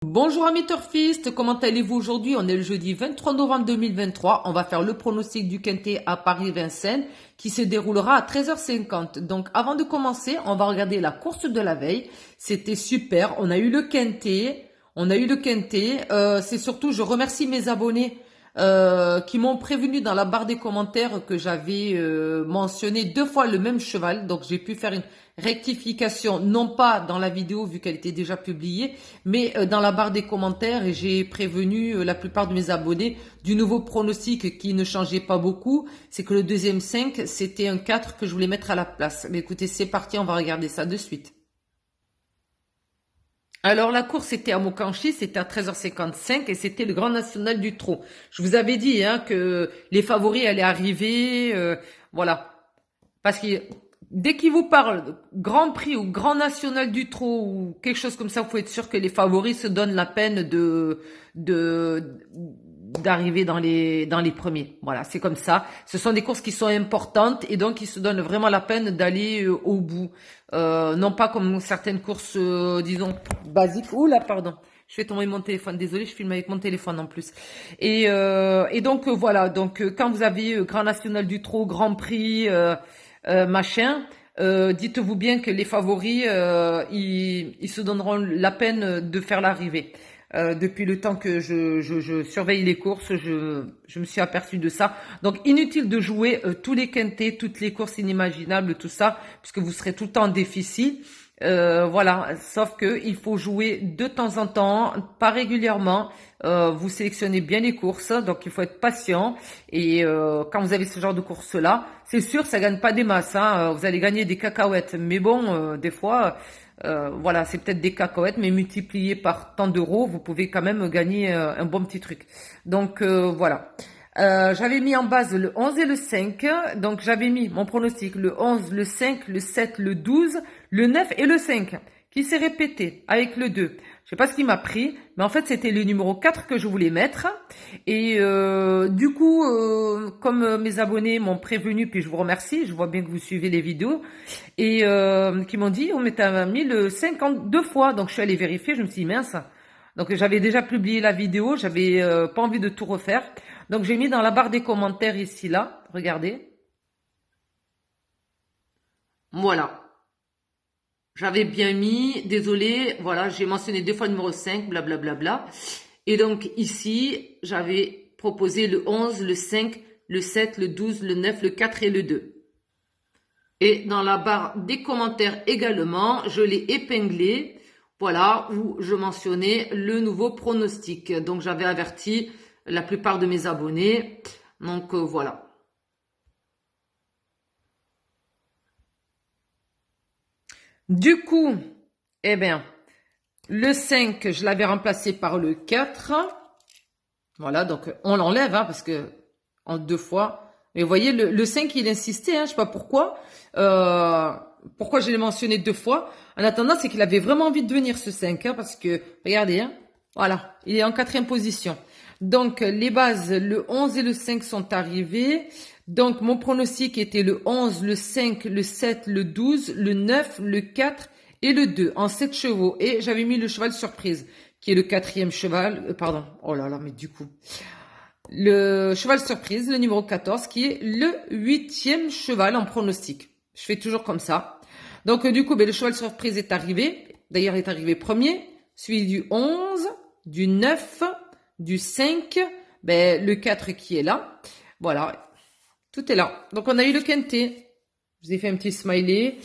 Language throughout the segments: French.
Bonjour amis turfistes, comment allez-vous aujourd'hui? On est le jeudi 23 novembre 2023. On va faire le pronostic du Quintet à Paris-Vincennes qui se déroulera à 13h50. Donc avant de commencer, on va regarder la course de la veille. C'était super, on a eu le Quintet. C'est surtout, je remercie mes abonnés qui m'ont prévenu dans la barre des commentaires que j'avais mentionné 2 fois le même cheval. Donc j'ai pu faire une rectification, non pas dans la vidéo vu qu'elle était déjà publiée, mais dans la barre des commentaires, et j'ai prévenu la plupart de mes abonnés du nouveau pronostic qui ne changeait pas beaucoup. C'est que le deuxième 5, c'était un 4 que je voulais mettre à la place. Mais écoutez, c'est parti, on va regarder ça de suite. Alors la course était à Mokanchi, c'était à 13h55 et c'était le Grand National du Trot. Je vous avais dit que les favoris allaient arriver, voilà. Parce que dès qu'il vous parle de Grand Prix ou Grand National du Trot ou quelque chose comme ça, vous pouvez être sûr que les favoris se donnent la peine de d'arriver dans les premiers. Voilà, c'est comme ça. Ce sont des courses qui sont importantes et donc ils se donnent vraiment la peine d'aller au bout. Non pas comme certaines courses, disons, basiques. Ouh là, pardon. Je fais tomber mon téléphone. Désolée, je filme avec mon téléphone en plus. Et donc voilà. Donc quand vous avez Grand National du Trot, Grand Prix, machin, dites-vous bien que les favoris, ils se donneront la peine de faire l'arrivée. Depuis le temps que je surveille les courses, je me suis aperçue de ça. Donc inutile de jouer tous les quintés, toutes les courses inimaginables, tout ça, puisque vous serez tout le temps en déficit. Voilà, sauf que il faut jouer de temps en temps, pas régulièrement. Vous sélectionnez bien les courses, donc il faut être patient. Et quand vous avez ce genre de courses-là, c'est sûr, ça gagne pas des masses. Vous allez gagner des cacahuètes, mais bon, des fois, voilà, c'est peut-être des cacahuètes, mais multiplié par tant d'euros, vous pouvez quand même gagner un bon petit truc. Donc voilà. J'avais mis en base le 11 et le 5. Donc j'avais mis mon pronostic le 11, le 5, le 7, le 12, le 9 et le 5 qui s'est répété avec le 2. Je sais pas ce qui m'a pris, mais en fait c'était le numéro 4 que je voulais mettre. Et du coup, comme mes abonnés m'ont prévenu, puis je vous remercie, je vois bien que vous suivez les vidéos, et qui m'ont dit, on m'était mis le 52 fois. Donc je suis allée vérifier, je me suis dit, mince. Donc j'avais déjà publié la vidéo, j'avais pas envie de tout refaire. Donc j'ai mis dans la barre des commentaires ici, là, regardez. Voilà. J'avais bien mis, désolé, voilà, j'ai mentionné 2 fois le numéro 5, blablabla. Bla, bla, bla. Et donc ici, j'avais proposé le 11, le 5, le 7, le 12, le 9, le 4 et le 2. Et dans la barre des commentaires également, je l'ai épinglé, voilà, où je mentionnais le nouveau pronostic. Donc j'avais averti la plupart de mes abonnés. Donc voilà. Du coup, eh bien, le 5, je l'avais remplacé par le 4. Voilà, donc on l'enlève, parce que en 2 fois. Mais vous voyez, le 5, il insistait, je sais pas pourquoi. Pourquoi je l'ai mentionné 2 fois. En attendant, c'est qu'il avait vraiment envie de venir ce 5, parce que, regardez, voilà, il est en 4e position. Donc, les bases, le 11 et le 5 sont arrivés. Donc, mon pronostic était le 11, le 5, le 7, le 12, le 9, le 4 et le 2 en 7 chevaux. Et j'avais mis le cheval surprise, qui est le 4e cheval. Pardon, oh là là, mais du coup. Le cheval surprise, le numéro 14, qui est le 8e cheval en pronostic. Je fais toujours comme ça. Donc, du coup, le cheval surprise est arrivé. D'ailleurs, il est arrivé premier. Suivi du 11, du 9, du 5, le 4 qui est là. Voilà, tout est là. Donc, on a eu le quintet. Je vous ai fait un petit smiley.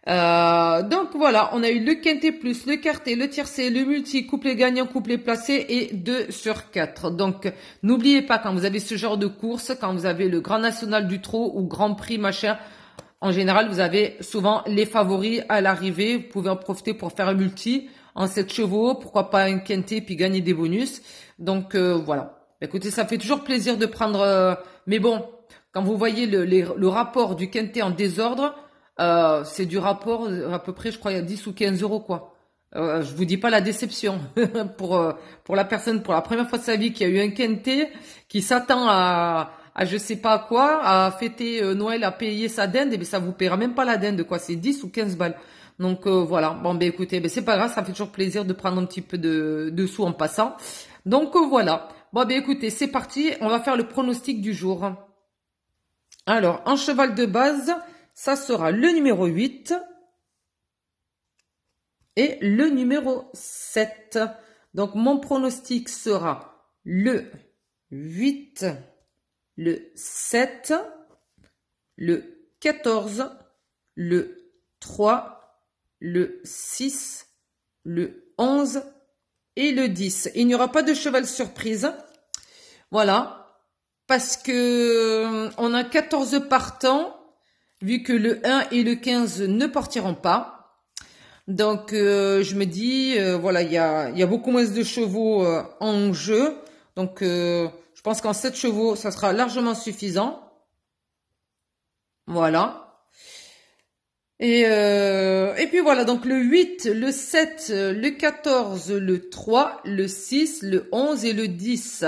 Donc, voilà, on a eu le quintet plus, le quartet, le tiercé, le multi, couplet gagnant, couplet placé et 2 sur 4. Donc, n'oubliez pas, quand vous avez ce genre de course, quand vous avez le Grand National du Trot ou Grand Prix, machin, en général, vous avez souvent les favoris à l'arrivée. Vous pouvez en profiter pour faire un multi en 7 chevaux, pourquoi pas un quintet puis gagner des bonus. Donc, voilà. Écoutez, ça fait toujours plaisir de prendre... mais bon, quand vous voyez le rapport du quintet en désordre, c'est du rapport à peu près, je crois, il y a 10 ou 15 euros, quoi. Je vous dis pas la déception pour la personne, pour la première fois de sa vie qui a eu un quintet, qui s'attend à je sais pas quoi, à fêter Noël, à payer sa dinde, et bien ça vous paiera même pas la dinde, quoi. C'est 10 ou 15 balles. Donc voilà, bon ben écoutez, ben c'est pas grave, ça fait toujours plaisir de prendre un petit peu de sous en passant. Donc voilà, bon ben écoutez, c'est parti, on va faire le pronostic du jour. Alors, en cheval de base, ça sera le numéro 8 et le numéro 7. Donc mon pronostic sera le 8, le 7, le 14, le 3, le 6, le 11 et le 10. Il n'y aura pas de cheval surprise. Voilà. Parce que on a 14 partants, vu que le 1 et le 15 ne partiront pas. Donc je me dis, voilà, il y a beaucoup moins de chevaux en jeu. Donc je pense qu'en 7 chevaux, ça sera largement suffisant. Voilà. Et puis voilà, donc le 8, le 7, le 14, le 3, le 6, le 11 et le 10.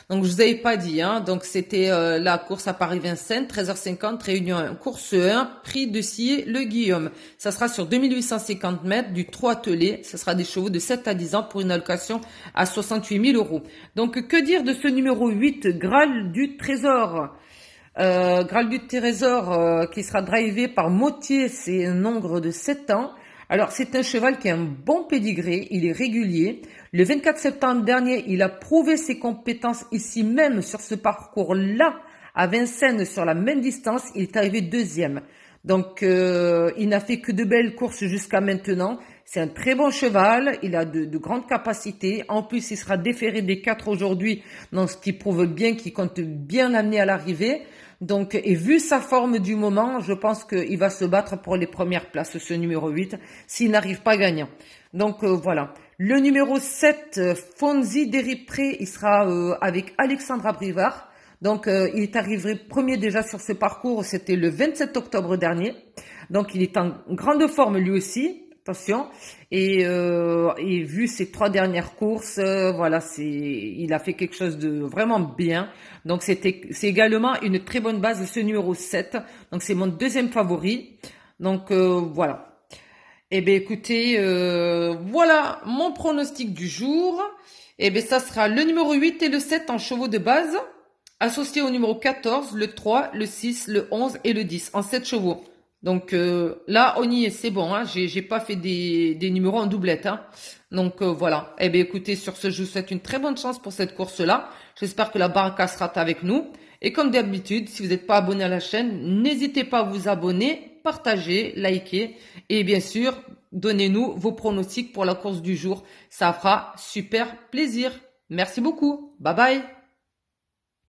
Donc je vous avais pas dit, hein, donc c'était la course à Paris-Vincennes, 13h50, réunion 1, course 1, prix de Scier, le Guillaume. Ça sera sur 2850 mètres, du 3 attelé, ça sera des chevaux de 7 à 10 ans pour une allocation à 68 000 €. Donc que dire de ce numéro 8, Graal du Trésor? Graal du Trésor qui sera drivé par Motier, c'est un nombre de 7 ans. Alors c'est un cheval qui a un bon pédigré, il est régulier. Le 24 septembre dernier, il a prouvé ses compétences ici même sur ce parcours-là, à Vincennes, sur la même distance, il est arrivé deuxième. Donc il n'a fait que de belles courses jusqu'à maintenant. C'est un très bon cheval, il a de grandes capacités. En plus, il sera déféré des 4 aujourd'hui, donc ce qui prouve bien qu'il compte bien l'amener à l'arrivée. Donc, et vu sa forme du moment, je pense qu'il va se battre pour les premières places, ce numéro 8, s'il n'arrive pas gagnant. Donc voilà. Le numéro 7, Fonzi d'Eripré, il sera avec Alexandra Brivard. Donc il est arrivé premier déjà sur ce parcours, c'était le 27 octobre dernier. Donc il est en grande forme lui aussi. Attention. Et vu ses 3 dernières courses, voilà, il a fait quelque chose de vraiment bien. Donc c'est également une très bonne base, ce numéro 7. Donc c'est mon deuxième favori. Donc voilà. Eh bien écoutez, voilà mon pronostic du jour. Eh bien ça sera le numéro 8 et le 7 en chevaux de base, associé au numéro 14, le 3, le 6, le 11 et le 10 en 7 chevaux. Donc là, on y est, c'est bon, hein, j'ai pas fait des numéros en doublette. Hein. Donc voilà. Eh bien écoutez, sur ce, je vous souhaite une très bonne chance pour cette course-là. J'espère que la baraka sera avec nous. Et comme d'habitude, si vous n'êtes pas abonné à la chaîne, n'hésitez pas à vous abonner, partager, liker et bien sûr, donnez-nous vos pronostics pour la course du jour. Ça fera super plaisir. Merci beaucoup. Bye bye.